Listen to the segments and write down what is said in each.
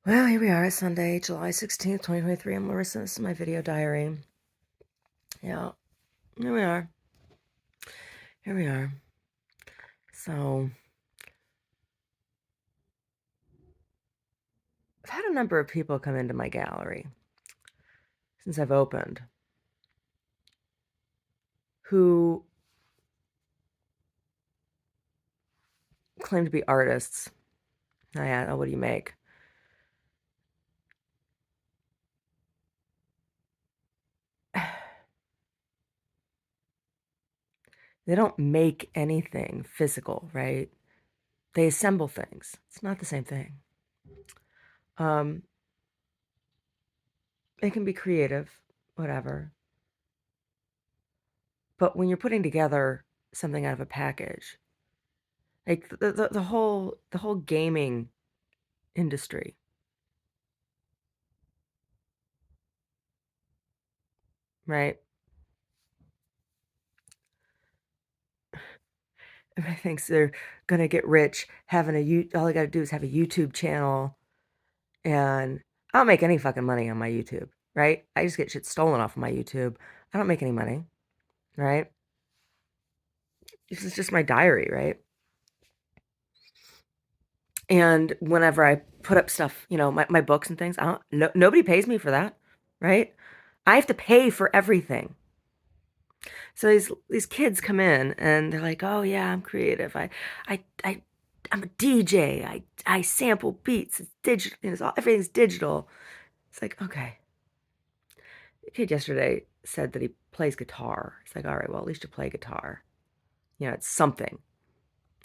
Well, here we are, it's Sunday, July 16th, 2023. I'm Larissa. This is my video diary. Yeah, here we are. Here we are. So, I've had a number of people come into my gallery since I've opened who claim to be artists. I ask, oh, what do you make? They don't make anything physical, right? They assemble things. It's not the same thing. Um, it can be creative, whatever. But when you're putting together something out of a package, like the whole gaming industry, right? Everybody thinks they're gonna get rich having all I gotta do is have a YouTube channel, and I don't make any fucking money on my YouTube, right? I just get shit stolen off of my YouTube. I don't make any money, right? This is just my diary, right? And whenever I put up stuff, my books and things, I don't, no, nobody pays me for that, right? I have to pay for everything. So these kids come in and they're like, "Oh yeah, I'm creative. I I'm a DJ. I sample beats. It's digital. Everything's digital." It's like, okay. The kid yesterday said that he plays guitar. It's like, all right, well, at least you play guitar. It's something.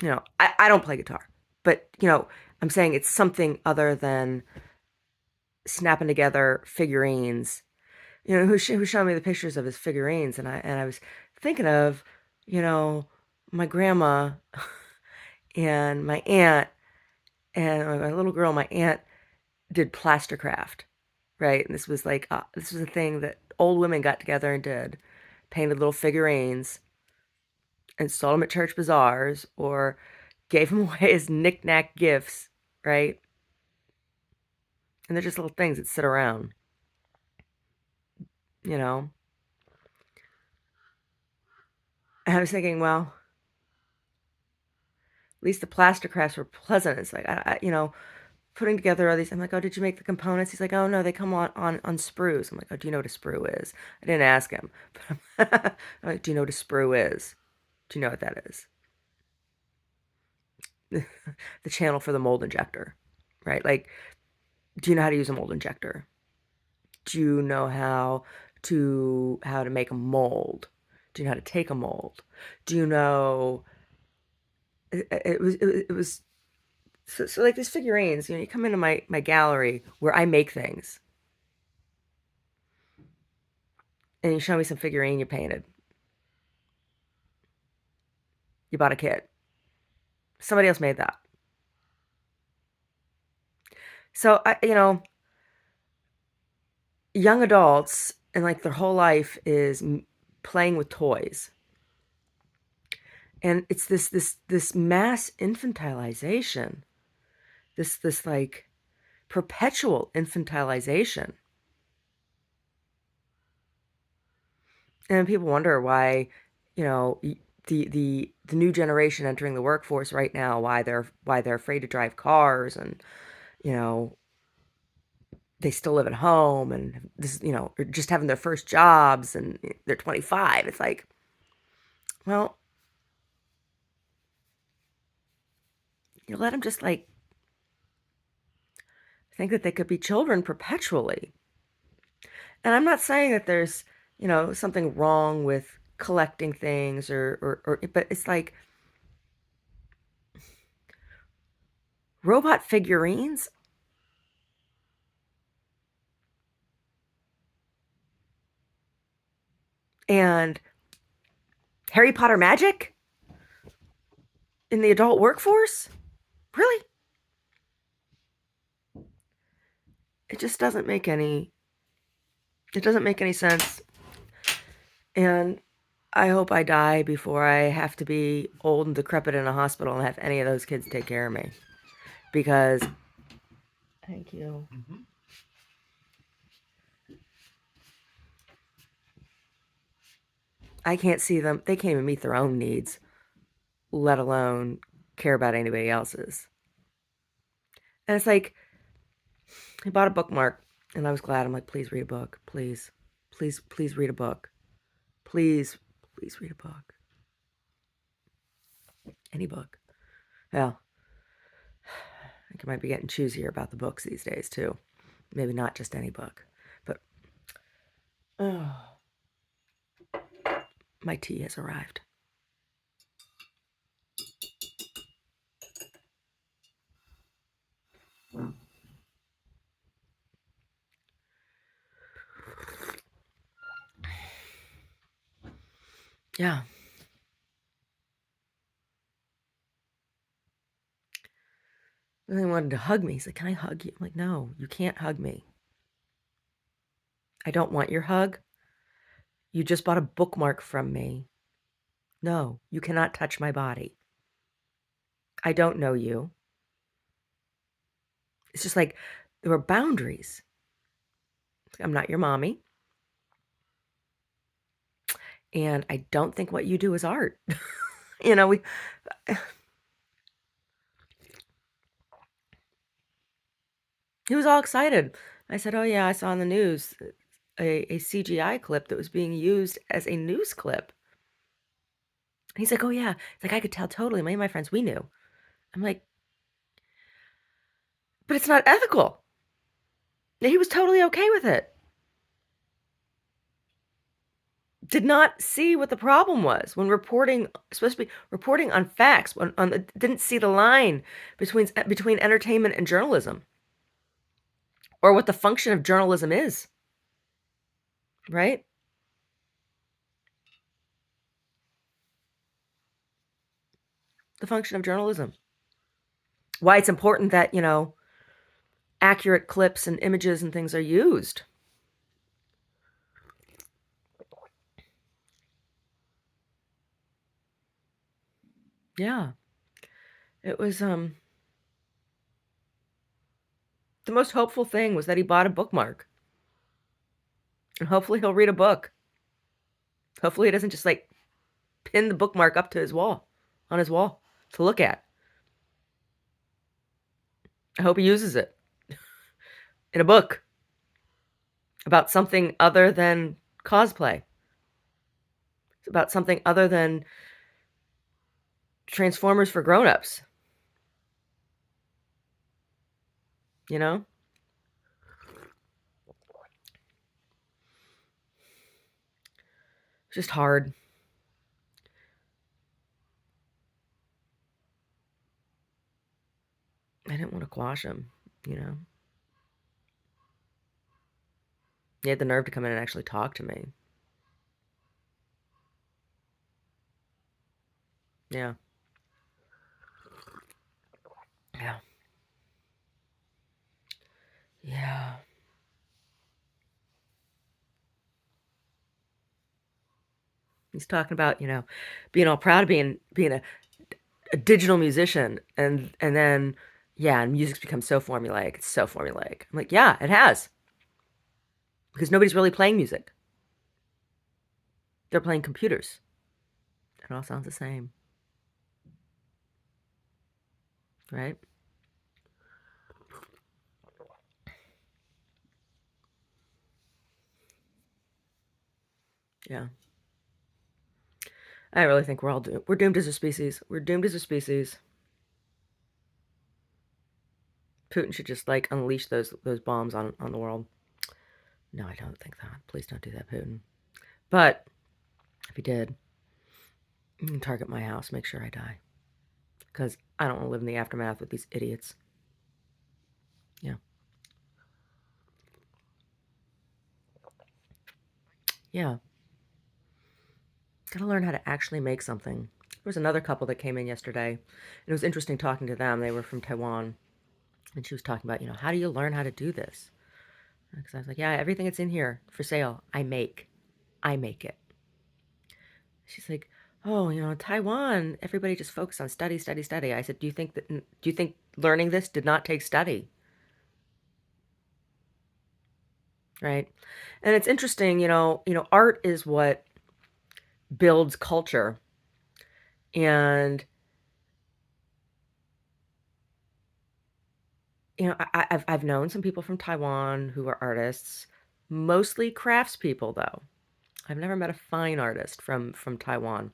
I don't play guitar, but I'm saying it's something other than snapping together figurines. Who showed me the pictures of his figurines, and I was thinking of, you know, my grandma and my aunt and my little girl. My aunt did plastercraft, right? And this was a thing that old women got together and did, painted little figurines and sold them at church bazaars or gave them away as knickknack gifts, right? And they're just little things that sit around, you know. And I was thinking, well, at least the plaster crafts were pleasant. It's like putting together all these. I'm like, oh, did you make the components? He's like, oh no, they come on sprues. I'm like, oh, do you know what a sprue is? I didn't ask him, but I'm like, do you know what a sprue is? Do you know what that is? The channel for the mold injector, right? Like, do you know how to use a mold injector? Do you know how to make a mold? Do you know how to take a mold? Do you know it was so like these figurines, you come into my gallery where I make things and you show me some figurine you painted. You bought a kit. Somebody else made that. So young adults and like their whole life is playing with toys. And it's this mass infantilization. This like perpetual infantilization. And people wonder why, you know, the new generation entering the workforce right now, why they're afraid to drive cars, and you know they still live at home, and this or just having their first jobs and they're 25. It's like, well, you let them just like think that they could be children perpetually. And I'm not saying that there's something wrong with collecting things or but it's like robot figurines and Harry Potter magic in the adult workforce? Really? It just doesn't make any sense. And I hope I die before I have to be old and decrepit in a hospital and have any of those kids take care of me. Because Thank you. I can't see them. They can't even meet their own needs, let alone care about anybody else's. And it's like, he bought a bookmark, and I was glad. I'm like, please read a book. Please, please, please read a book. Please, please read a book. Any book. Well, I think I might be getting choosier about the books these days, too. Maybe not just any book. But, oh, my tea has arrived. Yeah. And he wanted to hug me. He's like, can I hug you? I'm like, no, you can't hug me. I don't want your hug. You just bought a bookmark from me. No, you cannot touch my body. I don't know you. It's just like there were boundaries. I'm not your mommy. And I don't think what you do is art. You know, he was all excited. I said, oh, yeah, I saw on the news a CGI clip that was being used as a news clip. And he's like, oh, yeah. It's like, I could tell totally. Many of my friends, we knew. I'm like, but it's not ethical. And he was totally okay with it. Did not see what the problem was when reporting, supposed to be reporting on facts, didn't see the line between entertainment and journalism, or what the function of journalism is, right? The function of journalism. Why it's important that, accurate clips and images and things are used. Yeah. It was the most hopeful thing was that he bought a bookmark. And hopefully he'll read a book. Hopefully he doesn't just like pin the bookmark up to his wall, on his wall to look at. I hope he uses it in a book about something other than cosplay. It's about something other than Transformers for grown-ups. You know? It's just hard. I didn't want to quash him, you know? He had the nerve to come in and actually talk to me. Yeah. Yeah. Yeah. He's talking about, being all proud of being a digital musician, and then, yeah, and music's become so formulaic. It's so formulaic. I'm like, yeah, it has. Because nobody's really playing music. They're playing computers. It all sounds the same. Right? Yeah. I really think we're all doomed. We're doomed as a species. We're doomed as a species. Putin should just like unleash those bombs on the world. No, I don't think that. Please don't do that, Putin. But if he did, you can target my house. Make sure I die. Because I don't want to live in the aftermath with these idiots. Yeah. Yeah. Gotta learn how to actually make something. There was another couple that came in yesterday, and it was interesting talking to them. They were from Taiwan, and she was talking about, how do you learn how to do this? Because I was like, yeah, everything that's in here for sale, I make. I make it. She's like, oh, in Taiwan, everybody just focused on study, study, study. I said, do you think learning this did not take study? right? And it's interesting, art is what builds culture. And I've known some people from Taiwan who are artists, mostly craftspeople though. I've never met a fine artist from Taiwan.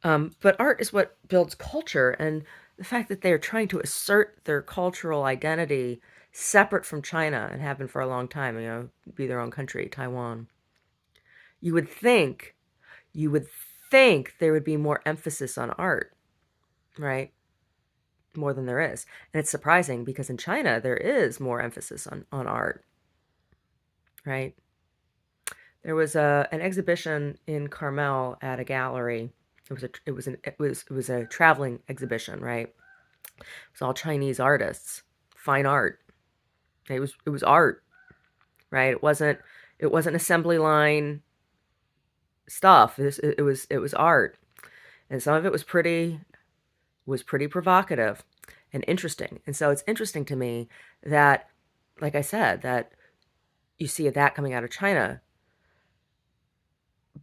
But art is what builds culture, and the fact that they're trying to assert their cultural identity separate from China and have been for a long time, be their own country, Taiwan. You would think, you would think there would be more emphasis on art, right? More than there is. And it's surprising because in China there is more emphasis on art, right? There was an exhibition in Carmel at a gallery. It was a traveling exhibition, right? It was all Chinese artists, fine art. It was art, right? It wasn't assembly line stuff. It was art, and some of it was pretty provocative and interesting. And so it's interesting to me that, like I said, that you see that coming out of China.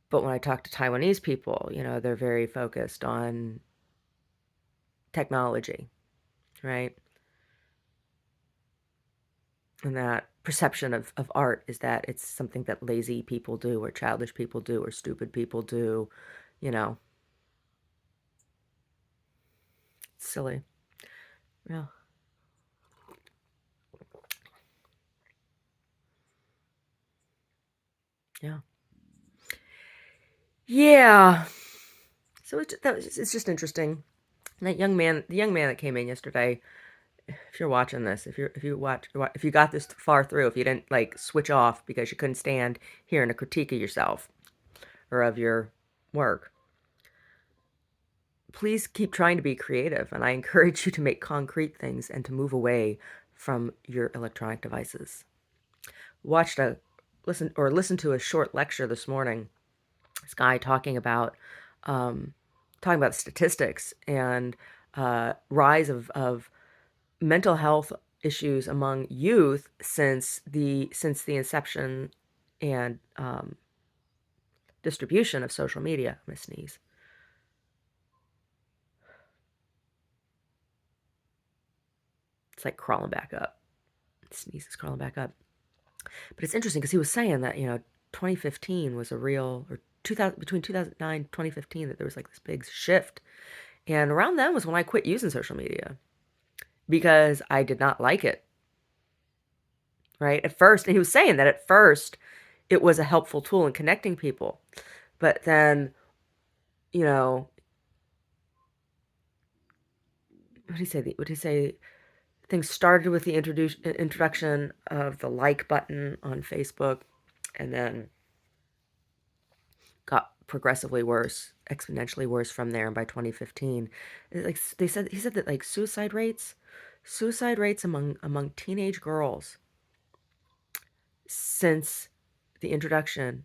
But when I talk to Taiwanese people, they're very focused on technology, right? And that perception of art is that it's something that lazy people do or childish people do or stupid people do, you know, silly. Yeah. Yeah. Yeah. So it's just interesting. That young man, the young man that came in yesterday, if you're watching this, if you got this far through, if you didn't like switch off because you couldn't stand hearing a critique of yourself or of your work, please keep trying to be creative. And I encourage you to make concrete things and to move away from your electronic devices. Watched a listen to a short lecture this morning. This guy talking about statistics and rise of mental health issues among youth since the inception and distribution of social media. I'm gonna sneeze. It's like crawling back up. Sneeze is crawling back up. But it's interesting because he was saying that 2015 was a real, or 2000, between 2009 and 2015, that there was like this big shift. And around then was when I quit using social media because I did not like it, right? At first, and he was saying that at first it was a helpful tool in connecting people. But then, you know, what did he say? What did he say? Things started with the introduction of the like button on Facebook, and then got progressively worse, exponentially worse from there. And by 2015, like he said that like suicide rates among teenage girls since the introduction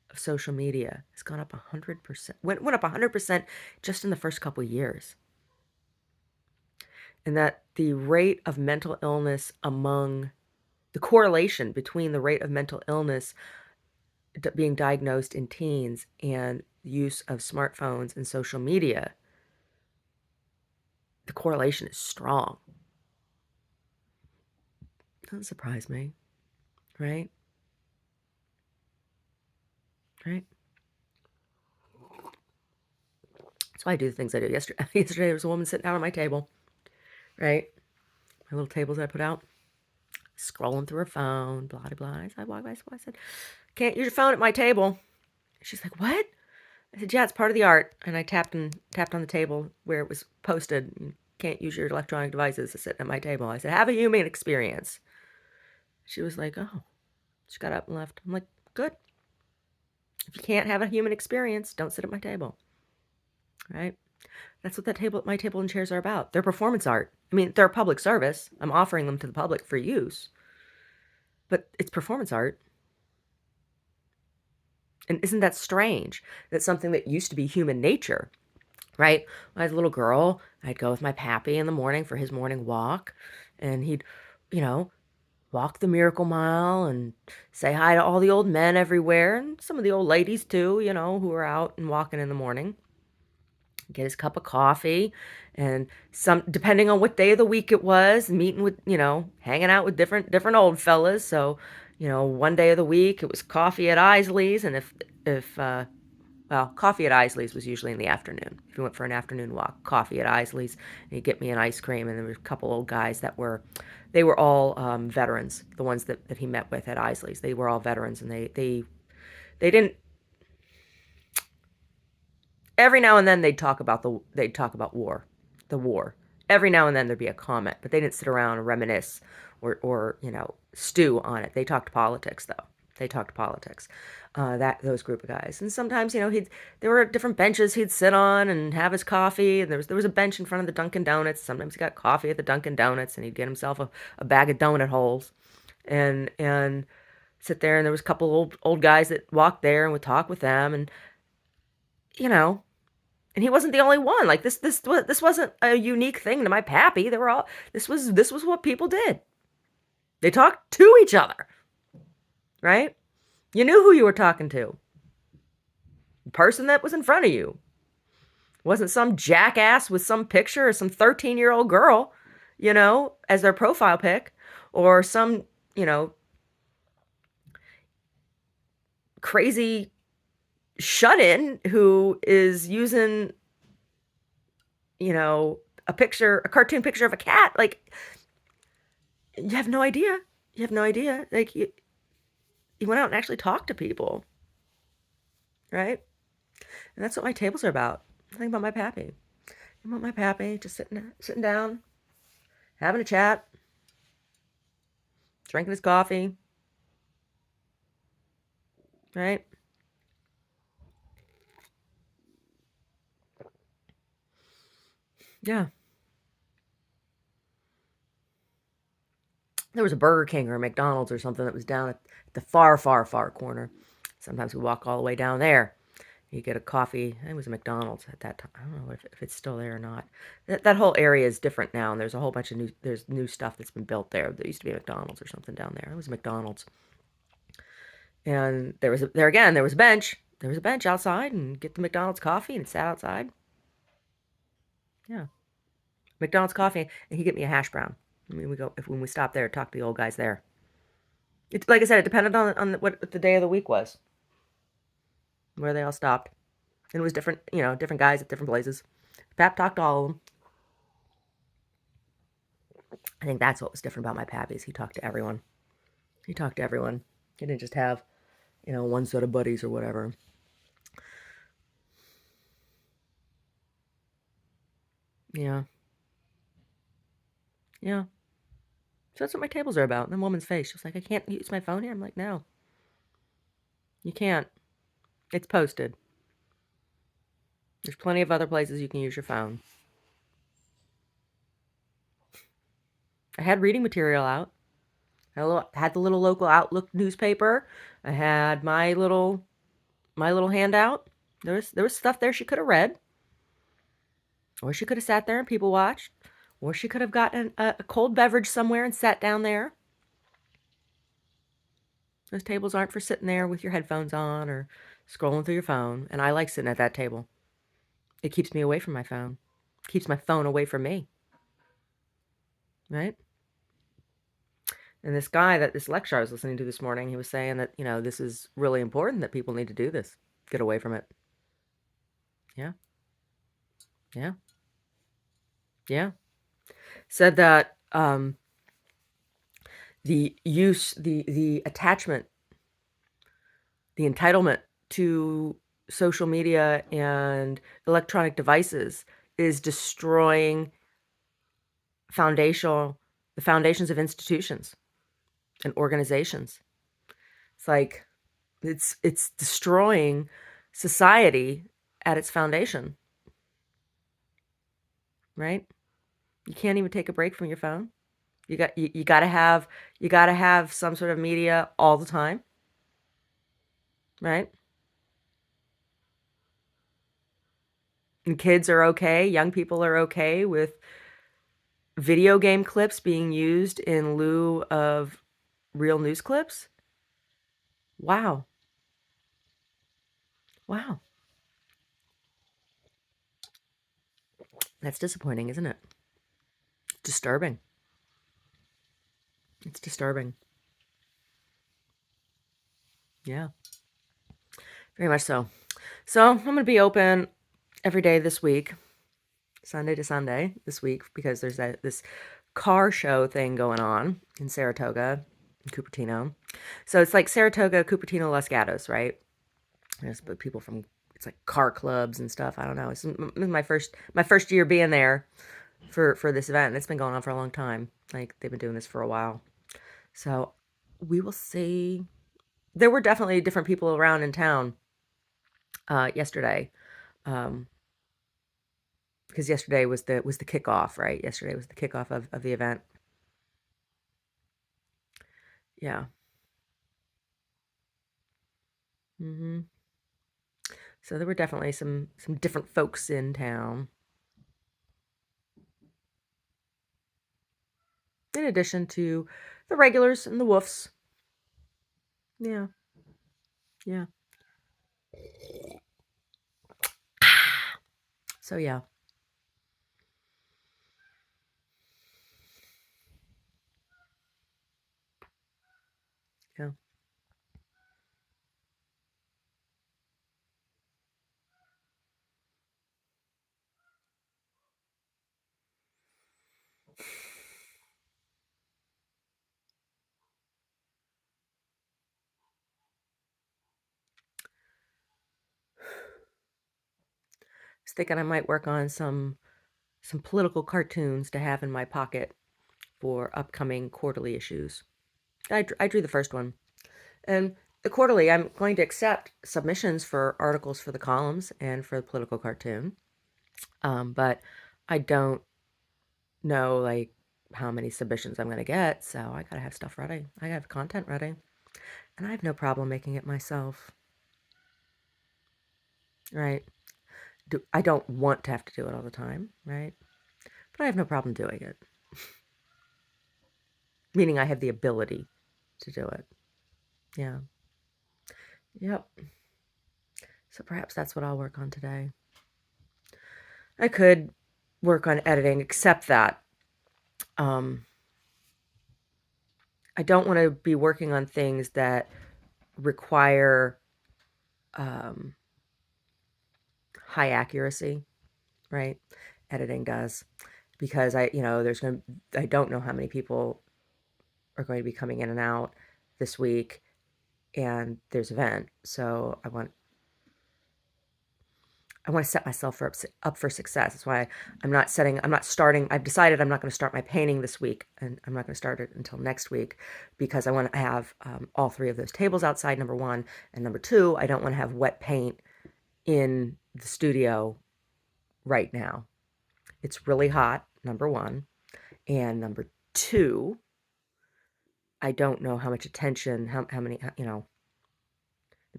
of social media has gone up 100%. Went up 100% just in the first couple of years. And that the rate of mental illness the correlation between the rate of mental illness being diagnosed in teens and the use of smartphones and social media, the correlation is strong. Doesn't surprise me, right? Right? That's why I do the things I do. Yesterday there was a woman sitting out on my table, right? My little tables that I put out, scrolling through her phone, blah, blah, blah. I walked by, I said, can't use your phone at my table. She's like, what? I said, yeah, it's part of the art. And I tapped on the table where it was posted. You can't use your electronic devices to sit at my table. I said, have a human experience. She was like, oh. She got up and left. I'm like, good. If you can't have a human experience, don't sit at my table. Right? That's what my table and chairs are about. They're performance art. I mean, they're a public service. I'm offering them to the public for use. But it's performance art. And isn't that strange? That's something that used to be human nature, right? When I was a little girl, I'd go with my pappy in the morning for his morning walk, and he'd, you know, walk the Miracle Mile and say hi to all the old men everywhere and some of the old ladies too, who are out and walking in the morning. Get his cup of coffee and some depending on what day of the week it was, meeting with, hanging out with different old fellas. So, one day of the week it was coffee at Isley's, and if well, coffee at Isley's was usually in the afternoon. If we went for an afternoon walk, coffee at Isley's, and he'd get me an ice cream. And there were a couple old guys they were all veterans. The ones that he met with at Isley's, they were all veterans, and they didn't. Every now and then they'd talk about the war. Every now and then there'd be a comment, but they didn't sit around and reminisce or stew on it. They talked politics though. They talked politics. That those group of guys, and sometimes there were different benches he'd sit on and have his coffee. And there was a bench in front of the Dunkin' Donuts. Sometimes he got coffee at the Dunkin' Donuts, and he'd get himself a bag of donut holes, and sit there. And there was a couple old guys that walked there and would talk with them, and you know and he wasn't the only one. Like this wasn't a unique thing to my pappy. They were all this was what people did. They talked to each other, right? You knew who you were talking to. The person that was in front of you. It wasn't some jackass with some picture or some 13-year-old girl, as their profile pic, or some, crazy shut-in who is using, a cartoon picture of a cat. Like, you have no idea. You have no idea. Like, you went out and actually talked to people, right? And that's what my tables are about. Think about my pappy. I'm about my pappy, just sitting down, having a chat, drinking his coffee, right? Yeah. There was a Burger King or a McDonald's or something that was down at the far, far, far corner. Sometimes we walk all the way down there. You get a coffee. It was a McDonald's at that time. I don't know if it's still there or not. That whole area is different now, and there's a whole bunch of new stuff that's been built there. There used to be a McDonald's or something down there. It was a McDonald's, and there was a bench. There was a bench outside, and get the McDonald's coffee, and it sat outside. Yeah, McDonald's coffee, and he'd get me a hash brown. I mean, when we stopped there, talk to the old guys there. It's like I said, it depended on what the day of the week was, where they all stopped. And it was different, different guys at different places. Pap talked to all of them. I think that's what was different about my Pappy. He talked to everyone. He talked to everyone. He didn't just have, one set of buddies or whatever. Yeah. Yeah. So that's what my tables are about. And the woman's face. She was like, I can't use my phone here. I'm like, no. You can't. It's posted. There's plenty of other places you can use your phone. I had reading material out. I had the little local Outlook newspaper. I had my little handout. There was stuff there she could have read, or she could have sat there and people watched, or she could have gotten a cold beverage somewhere and sat down there. Those tables aren't for sitting there with your headphones on or scrolling through your phone. And I like sitting at that table. It keeps me away from my phone. It keeps my phone away from me. Right? And this lecture I was listening to this morning, he was saying that, this is really important, that people need to do this. Get away from it. Yeah. Yeah. Yeah. Said that the attachment, the entitlement to social media and electronic devices is destroying the foundations of institutions and organizations. It's like it's destroying society at its foundation. Right? You can't even take a break from your phone. You gotta have some sort of media all the time. Right? And kids are okay, young people are okay with video game clips being used in lieu of real news clips? Wow. Wow. That's disappointing, isn't it? Disturbing. It's disturbing. Yeah, very much so. So I'm going to be open every day this week, Sunday to Sunday this week, because there's this car show thing going on in Saratoga, in Cupertino. So it's like Saratoga, Cupertino, Los Gatos, right? There's people from, it's like car clubs and stuff. I don't know. It's my first year being there for this event, and it's been going on for a long time. Like they've been doing this for a while. So we will see. There were definitely different people around in town yesterday, um, because yesterday was the kickoff, right? Yesterday was the kickoff of the event. Yeah. hmm So there were definitely some different folks in town, in addition to the regulars and the woofs. Yeah, yeah. So yeah, yeah. I was thinking I might work on some political cartoons to have in my pocket for upcoming quarterly issues. I drew the first one. And the quarterly, I'm going to accept submissions for articles for the columns and for the political cartoon. But I don't know like how many submissions I'm going to get, so I got to have stuff ready. I got to have content ready. And I have no problem making it myself. Right? I don't want to have to do it all the time, right? But I have no problem doing it. Meaning I have the ability to do it. Yeah. Yep. So perhaps that's what I'll work on today. I could work on editing, except that um, I don't want to be working on things that require um, high accuracy, right? Editing does, because I don't know how many people are going to be coming in and out this week, and there's an event, so I want to set myself up for success. That's why I'm not starting. I've decided I'm not going to start my painting this week, and I'm not going to start it until next week, because I want to have all three of those tables outside, number one. And number two, I don't want to have wet paint in the studio right now. It's really hot, number one. And number two, I don't know how much attention, how many, the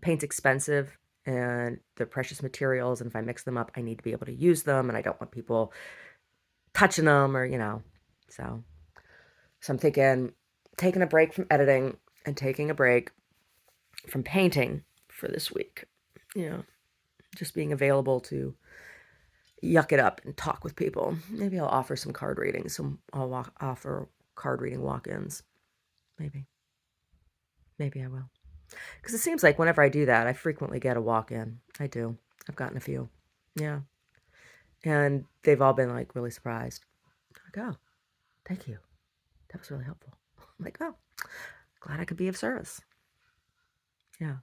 paint's expensive and they're precious materials. And if I mix them up, I need to be able to use them. And I don't want people touching them so I'm thinking taking a break from editing and taking a break from painting for this week. Just being available to yuck it up and talk with people. Maybe I'll offer some card readings. I'll offer card reading walk-ins. Maybe I will, because it seems like whenever I do that, I frequently get a walk-in. I do. I've gotten a few. Yeah. And they've all been like really surprised. Like, oh, thank you. That was really helpful. I'm like, oh, glad I could be of service. Yeah.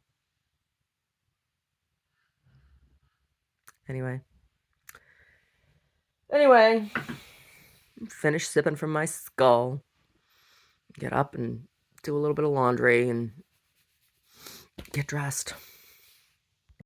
Anyway. Anyway, finish sipping from my skull. Get up and do a little bit of laundry and get dressed.